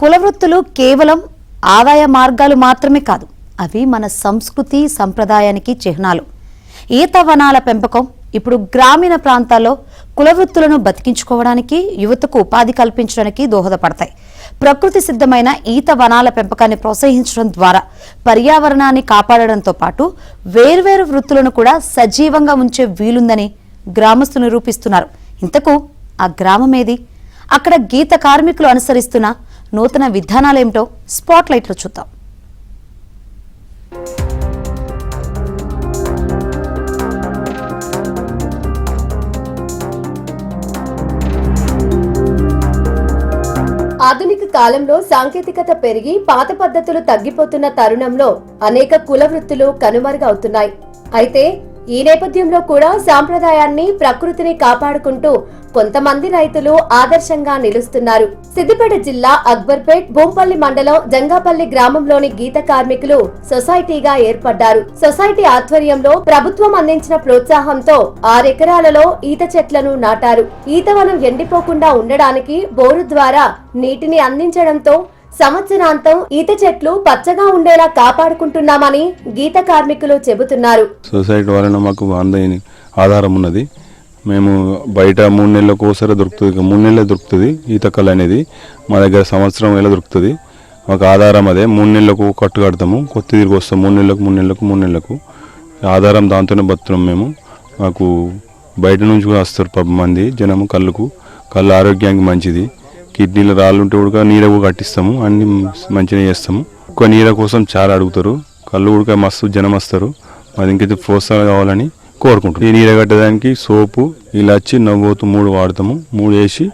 కులవృత్తులు కేవలం ఆదాయ మార్గాలు మాత్రమే కాదు, అవి మన సంస్కృతి సంప్రదాయానికి చిహ్నాలు. ఈత వనాల పెంపకం ఇప్పుడు గ్రామీణ ప్రాంతాల్లో కులవృత్తులను బతికించుకోవడానికి, యువతకు ఉపాధి కల్పించడానికి దోహదపడతాయి. ప్రకృతి సిద్ధమైన ఈత వనాల పెంపకాన్ని ప్రోత్సహించడం ద్వారా పర్యావరణాన్ని కాపాడడంతో పాటు వేర్వేరు వృత్తులను కూడా సజీవంగా ఉంచే వీలుందని గ్రామస్తులు నిరూపిస్తున్నారు. ఇంతకు ఆ గ్రామమేది? అక్కడ గీత కార్మికులు అనుసరిస్తున్న నూతన విధానాలేమిటో స్పాట్లైట్లో చూద్దాం. ఆధునిక కాలంలో సాంకేతికత పెరిగి పాత పద్ధతులు తగ్గిపోతున్న తరుణంలో అనేక కుల వృత్తులు కనుమరుగవుతున్నాయి. అయితే ఈ నేపథ్యంలో కూడా సాంప్రదాయాన్ని, ప్రకృతిని కాపాడుకుంటూ కొంతమంది రైతులు ఆదర్శంగా నిలుస్తున్నారు. సిద్దిపేట జిల్లా అక్బర్పేట్ భూంపల్లి మండలం జంగాపల్లి గ్రామంలోని గీత కార్మికులు సొసైటీగా ఏర్పడ్డారు. సొసైటీ ఆధ్వర్యంలో ప్రభుత్వం అందించిన ప్రోత్సాహంతో 6 ఎకరాలలో ఈత చెట్లను నాటారు. ఈతవనం ఎండిపోకుండా ఉండడానికి బోరు ద్వారా నీటిని అందించడంతో సంవత్సరాంతం ఈత చెట్లు పచ్చగా ఉండేలా కాపాడుకుంటున్నామని గీత కార్మికులు చెబుతున్నారు. సొసైటీ వలన మాకు ఆధారం ఉన్నది. మేము బయట 3 నెలలకు ఒకసారి దొరుకుతుంది, 3 నెలలే దొరుకుతుంది ఈతకల్ అనేది. మా దగ్గర సంవత్సరం వేళ దొరుకుతుంది. మాకు ఆధారం అదే. 3 నెలలకు కట్టు కడతాము, కొత్త తిరిగి వస్తాం. 3 నెలలకు ఆధారం దాంతోనే బతున్నాం మేము. మాకు బయట నుంచి కూడా వస్తారు మంది జనము. కళ్ళు ఆరోగ్యానికి మంచిది. కిడ్నీలో రాళ్ళు ఉంటే కూడా నీడ కూడా కట్టిస్తాము. అన్ని మంచిగా చేస్తాము. ఎక్కువ నీడ కోసం చాలా అడుగుతారు. కళ్ళు కూడా మస్తు జనం వస్తారు. అది ఇంకైతే ప్రోత్సాహం కావాలని కోరుకుంటాం. ఈ నీడ కట్టడానికి సోపు, ఇలాచి, నవ్వోతు 3 వాడతాము. 3 వేసి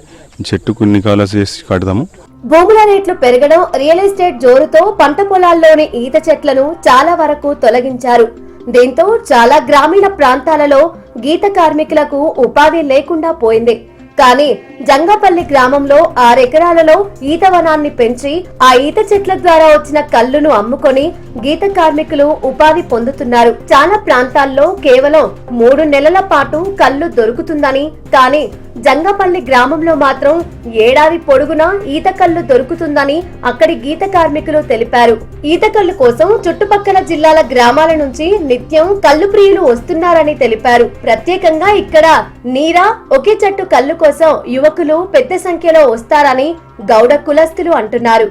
చెట్టుకు నికాలస్ చేసి కడతాము. భూముల రేట్లు పెరగడం, రియల్ ఎస్టేట్ జోరుతో పంట పొలాల్లోని ఈత చెట్లను చాలా వరకు తొలగించారు. దీంతో చాలా గ్రామీణ ప్రాంతాలలో గీత కార్మికులకు ఉపాధి లేకుండా పోయింది. కానీ జంగాపల్లి గ్రామంలో 6 ఎకరాలలో ఈత వనాన్ని పెంచి ఆ ఈత చెట్ల ద్వారా వచ్చిన కల్లును అమ్ముకొని గీత కార్మికులు ఉపాధి పొందుతున్నారు. చాలా ప్రాంతాల్లో కేవలం 3 నెలల పాటు కల్లు దొరుకుతుందని, కానీ జంగాపల్లి గ్రామంలో మాత్రం ఏడాది పొడుగునా ఈత కల్లు దొరుకుతుందని అక్కడి గీత కార్మికులు తెలిపారు. ఈత కల్లు కోసం చుట్టుపక్కల జిల్లాల గ్రామాల నుంచి నిత్యం కల్లు ప్రియులు వస్తున్నారని తెలిపారు. ప్రత్యేకంగా ఇక్కడ నీరా ఒకే చెట్టు కల్లు కోసం యువకులు పెద్ద సంఖ్యలో వస్తారని గౌడ కులస్తులు అంటున్నారు.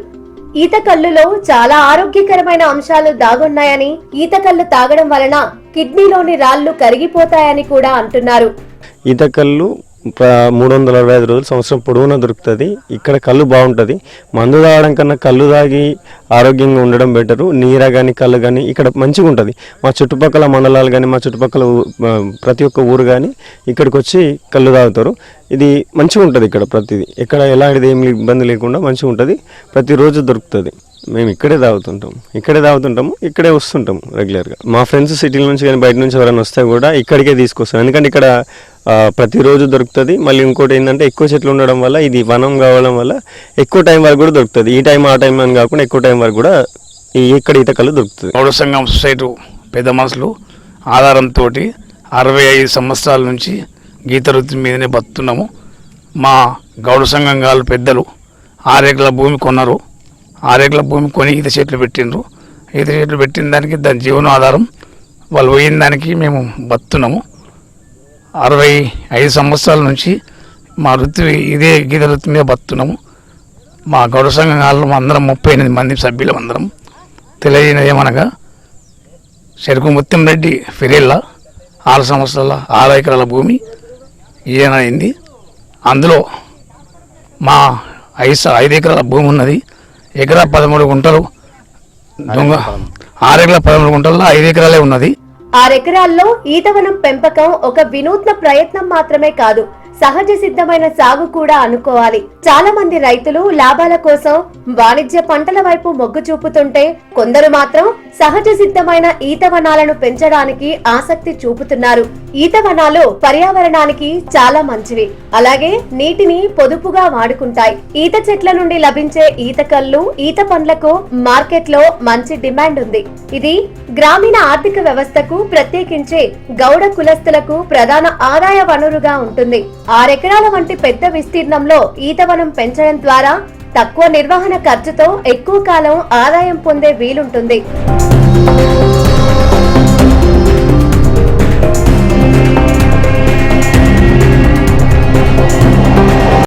ఈత కల్లులో చాలా ఆరోగ్యకరమైన అంశాలు దాగున్నాయని, ఈత కల్లు తాగడం వలన కిడ్నీలోని రాళ్లు కరిగిపోతాయని కూడా అంటున్నారు. ఈత కల్లు 365 రోజులు సంవత్సరం పొడవునా దొరుకుతుంది. ఇక్కడ కళ్ళు బాగుంటుంది. మందు తాగడం కన్నా కళ్ళు తాగి ఆరోగ్యంగా ఉండడం బెటరు. నీర కానీ కళ్ళు కానీ ఇక్కడ మంచిగా ఉంటుంది. మా చుట్టుపక్కల మండలాలు కానీ, మా చుట్టుపక్కల ప్రతి ఒక్క ఊరు కానీ ఇక్కడికి వచ్చి కళ్ళు తాగుతారు. ఇది మంచిగా ఉంటుంది. ఇక్కడ ప్రతిదీ ఎక్కడ ఎలాంటిది ఏమి ఇబ్బంది లేకుండా మంచిగా ఉంటుంది. ప్రతిరోజు దొరుకుతుంది. మేము ఇక్కడే తాగుతుంటాము, ఇక్కడే వస్తుంటాము రెగ్యులర్గా. మా ఫ్రెండ్స్ సిటీల నుంచి కానీ బయట నుంచి ఎవరైనా వస్తే కూడా ఇక్కడికే తీసుకొస్తాం. ఎందుకంటే ఇక్కడ ప్రతిరోజు దొరుకుతుంది. మళ్ళీ ఇంకోటి ఏంటంటే ఎక్కువ చెట్లు ఉండడం వల్ల, ఇది వనం కావడం వల్ల ఎక్కువ టైం వరకు కూడా దొరుకుతుంది. ఈ టైం ఆ టైం అని కాకుండా ఎక్కువ టైం వరకు కూడా ఇక్కడ ఈత కళ్ళు దొరుకుతుంది. గౌడ సంఘం సొసైటీ పెద్ద మనుషులు ఆధారంతో 65 సంవత్సరాల నుంచి గీత వృత్తి మీదనే బతున్నాము. మా గౌడ సంఘం గారు పెద్దలు 6 ఎకరాల భూమి కొన్నారు. 6 ఎకరాల భూమి కొని ఈత చెట్లు పెట్టిండ్రు. ఈత చెట్లు పెట్టిన దానికి దాని జీవనాధారం వాళ్ళు పోయిన దానికి మేము బతున్నాము. 65 సంవత్సరాల నుంచి మా వృత్తి ఇదే గీత వృత్తి మీద బతున్నాము. మా గౌడ సంఘం వాళ్ళు అందరం 38 మంది సభ్యులం అందరం. తెలియనిది ఏమనగా చెరుకు ముత్యం రెడ్డి ఫిరేళ్ళ 6 సంవత్సరాల 6 ఎకరాల భూమి ఈయన అయింది. అందులో మా 5 ఎకరాల భూమి ఉన్నది. ఎకరా 13 గుంటలు దొంగ 6 ఎకరాల 13 గుంటల్లో 5 ఎకరాలే ఉన్నది. 6 ఎకరాల్లో ఈతవనం పెంపకం ఒక వినూత్న ప్రయత్నం మాత్రమే కాదు, సహజ సిద్ధమైన సాగు కూడా అనుకోవాలి. చాలా మంది రైతులు లాభాల కోసం వాణిజ్య పంటల వైపు మొగ్గు చూపుతుంటే, కొందరు మాత్రం సహజ సిద్ధమైన ఈత వనాలను పెంచడానికి ఆసక్తి చూపుతున్నారు. ఈత వనాలు పర్యావరణానికి చాలా మంచివి, అలాగే నీటిని పొదుపుగా వాడుకుంటాయి. ఈత చెట్ల నుండి లభించే ఈత కళ్ళు, ఈత పండ్లకు మార్కెట్లో మంచి డిమాండ్ ఉంది. ఇది గ్రామీణ ఆర్థిక వ్యవస్థకు, ప్రత్యేకించి గౌడ కులస్తులకు ప్రధాన ఆదాయ వనరుగా ఉంటుంది. 6 ఎకరాల వంటి పెద్ద విస్తీర్ణంలో ఈతవనం పెంచడం ద్వారా తక్కువ నిర్వహణ ఖర్చుతో ఎక్కువ కాలం ఆదాయం పొందే వీలుంటుంది.